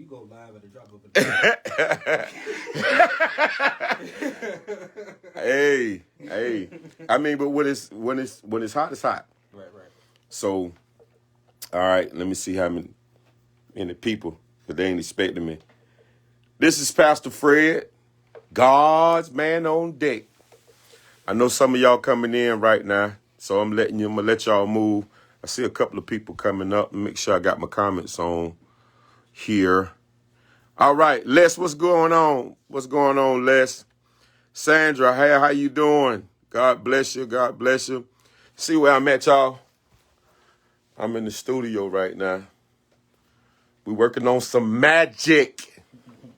you go live at the drop of a Hey. I mean, but when it's hot, it's hot. Right. So, all right, let me see how many people, because they ain't expecting me. This is Pastor Fred, God's man on deck. I know some of y'all coming in right now, so I'm gonna let y'all move. I see a couple of people coming up. Make sure I got my comments on here. All right, Les, what's going on? What's going on, Les? Sandra, hey, how you doing? God bless you. God bless you. See where I'm at, y'all? I'm in the studio right now. We working on some magic.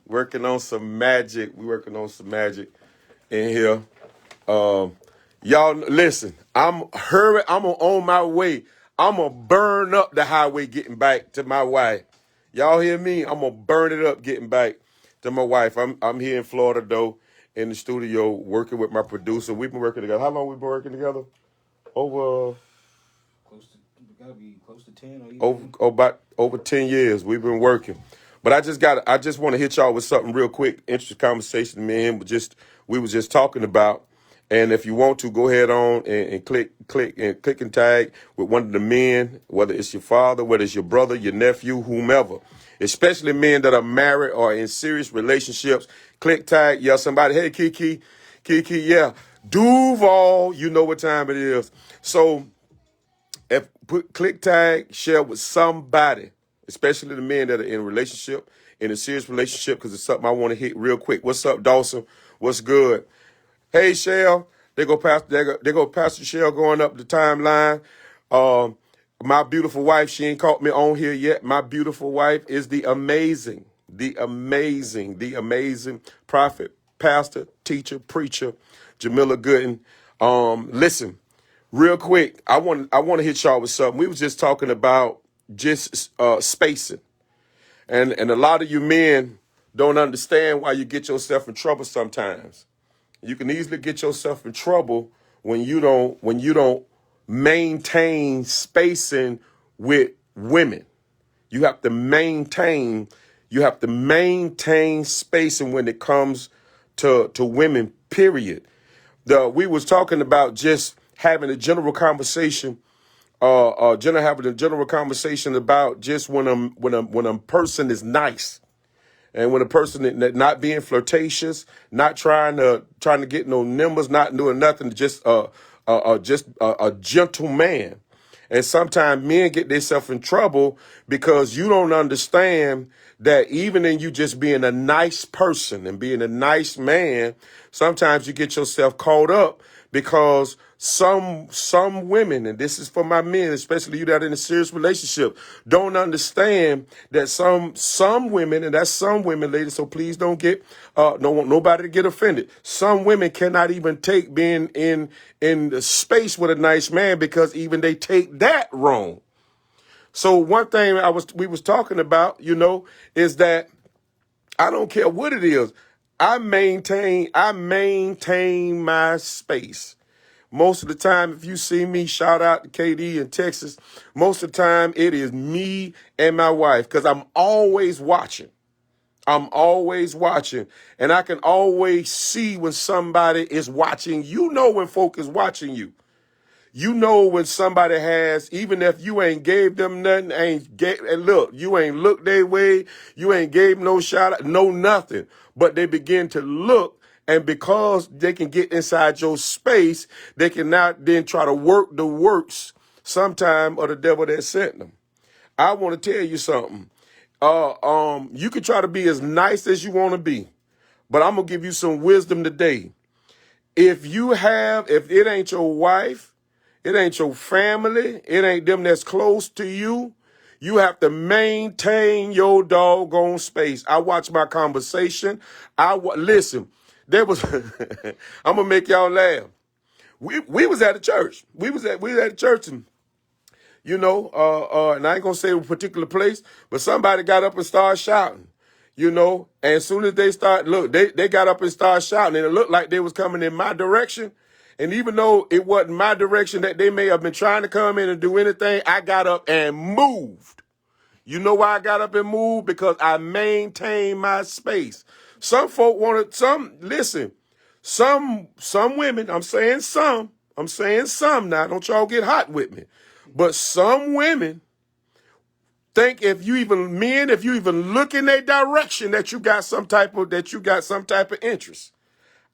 We working on some magic in here. Y'all listen, I'm on my way. I'm gonna burn up the highway getting back to my wife. Y'all hear me? I'm gonna burn it up getting back to my wife. I'm here in Florida though, in the studio working with my producer. We've been working together. How long we been working together? Gotta be close to 10 or even about over 10 years we've been working. But I just want to hit y'all with something real quick. Interesting conversation me and him we was just talking about. And if you want to, go ahead on and click and tag with one of the men, whether it's your father, whether it's your brother, your nephew, whomever. Especially men that are married or in serious relationships. Click tag, yeah, somebody, hey, Kiki, yeah. Duval, you know what time it is. So click tag, share with somebody, especially the men that are in a serious relationship, because it's something I want to hit real quick. What's up, Dawson? What's good? Hey, Shell. They go Pastor Shell going up the timeline. My beautiful wife, she ain't caught me on here yet. My beautiful wife is the amazing prophet, pastor, teacher, preacher, Jamila Gooden. Listen, real quick, I want to hit y'all with something. We was just talking about just spacing. And a lot of you men don't understand why you get yourself in trouble sometimes. You can easily get yourself in trouble when you don't maintain spacing with women. You have to maintain spacing when it comes to women, period. We was talking about just having a general conversation, having a general conversation about just when a person is nice. And when a person is not being flirtatious, not trying to get no numbers, not doing nothing, just a gentle man. And sometimes men get themselves in trouble because you don't understand that even in you just being a nice person and being a nice man, sometimes you get yourself caught up because some women, and this is for my men, especially you that are in a serious relationship, don't understand that some women, and that's some women, ladies, so please don't get, don't want nobody to get offended. Some women cannot even take being in the space with a nice man because even they take that wrong. So one thing we was talking about, is that I don't care what it is. I maintain my space. Most of the time, if you see me, shout out to KD in Texas, most of the time it is me and my wife because I'm always watching. And I can always see when somebody is watching. You know when folk is watching you. You know when somebody has, even if you ain't gave them nothing, and look, you ain't looked their way, you ain't gave no shout out, no nothing. But they begin to look, and because they can get inside your space, they can now then try to work the works sometime of the devil that sent them. I want to tell you something. You can try to be as nice as you want to be, but I'm gonna give you some wisdom today. If it ain't your wife, it ain't your family, it ain't them that's close to you, you have to maintain your doggone space. I watch my conversation. Listen, there was, I'm gonna make y'all laugh. We was at a church. We was at a church, and and I ain't gonna say a particular place, but somebody got up and started shouting. And as soon as they got up and started shouting, and it looked like they was coming in my direction. And even though it wasn't my direction that they may have been trying to come in and do anything, I got up and moved. You know why I got up and moved? Because I maintained my space. Some folk wanted listen, some women, I'm saying some now, don't y'all get hot with me. But some women think if you even look in their direction that you got some type of interest.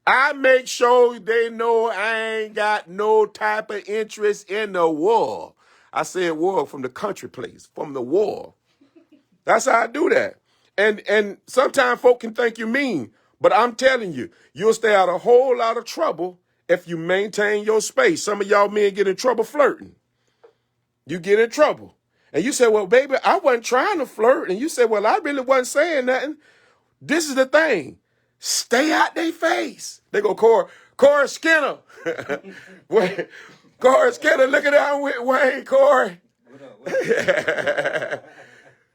I make sure they know I ain't got no type of interest in the war. I said war from the country place, from the war. That's how I do that. And sometimes folk can think you mean, but I'm telling you, you'll stay out a whole lot of trouble if you maintain your space. Some of y'all men get in trouble flirting. You get in trouble. And you say, well, baby, I wasn't trying to flirt. And you say, well, I really wasn't saying nothing. This is the thing. Stay out their face. They go, Corey Skinner. Corey Skinner, look at that with Wayne, Corey.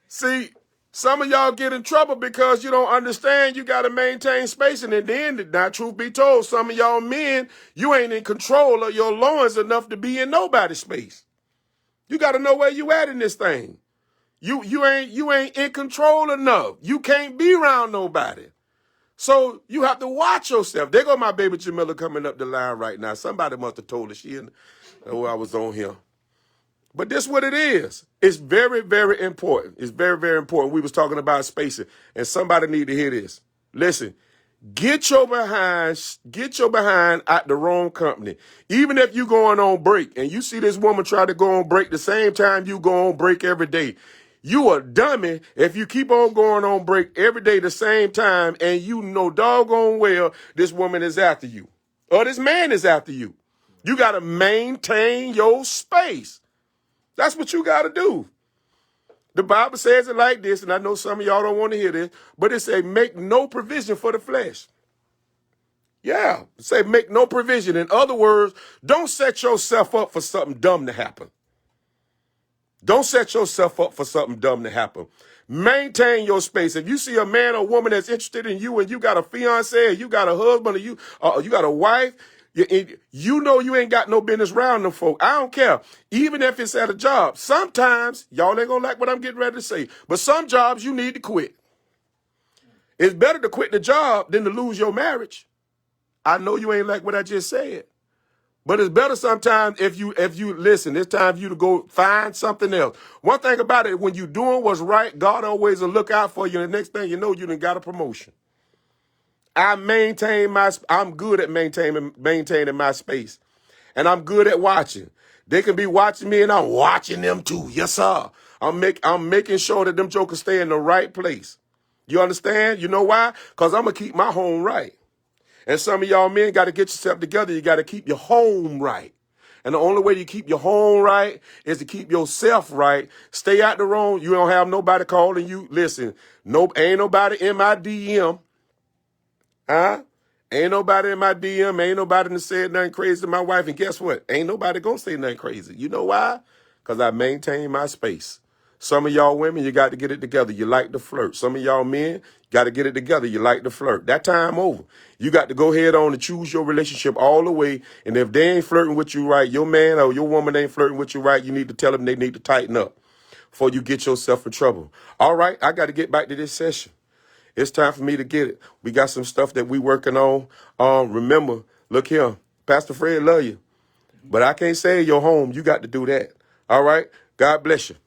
See, some of y'all get in trouble because you don't understand you got to maintain space. And then, now, truth be told, some of y'all men, you ain't in control of your loins enough to be in nobody's space. You got to know where you at in this thing. You ain't in control enough. You can't be around nobody. So you have to watch yourself. There go my baby Jamila coming up the line right now. Somebody must have told her I was on here. But this is what it is. It's very, very important. It's very, very important. We was talking about spacing, and somebody need to hear this. Listen, get your behind out the wrong company. Even if you going on break and you see this woman try to go on break the same time you go on break every day, you a dummy if you keep on going on break every day the same time and you know doggone well this woman is after you or this man is after you. You got to maintain your space. That's what you got to do. The Bible says it like this, and I know some of y'all don't want to hear this, but it say make no provision for the flesh. Yeah, it say make no provision. In other words, don't set yourself up for something dumb to happen. Don't set yourself up for something dumb to happen. Maintain your space. If you see a man or woman that's interested in you and you got a fiance or you got a husband or you got a wife, you know you ain't got no business around them folk. I don't care. Even if it's at a job. Sometimes, y'all ain't gonna like what I'm getting ready to say, but some jobs you need to quit. It's better to quit the job than to lose your marriage. I know you ain't like what I just said. But it's better sometimes if you listen, it's time for you to go find something else. One thing about it, when you're doing what's right, God always will look out for you. And the next thing you know, you done got a promotion. I'm good at maintaining my space. And I'm good at watching. They can be watching me and I'm watching them too. Yes, sir. I'm making sure that them jokers stay in the right place. You understand? You know why? Because I'm going to keep my home right. And some of y'all men got to get yourself together. You got to keep your home right. And the only way you keep your home right is to keep yourself right. Stay out the wrong. You don't have nobody calling you. Listen, ain't nobody in my DM. Ain't nobody in my DM. Ain't nobody that said nothing crazy to my wife. And guess what? Ain't nobody going to say nothing crazy. You know why? Because I maintain my space. Some of y'all women, you got to get it together. You like to flirt. Some of y'all men, got to get it together. You like to flirt. That time over. You got to go ahead on and choose your relationship all the way. And if they ain't flirting with you right, your man or your woman ain't flirting with you right, you need to tell them they need to tighten up before you get yourself in trouble. All right, I got to get back to this session. It's time for me to get it. We got some stuff that we working on. Remember, look here, Pastor Fred love you, but I can't save your home. You got to do that. All right, God bless you.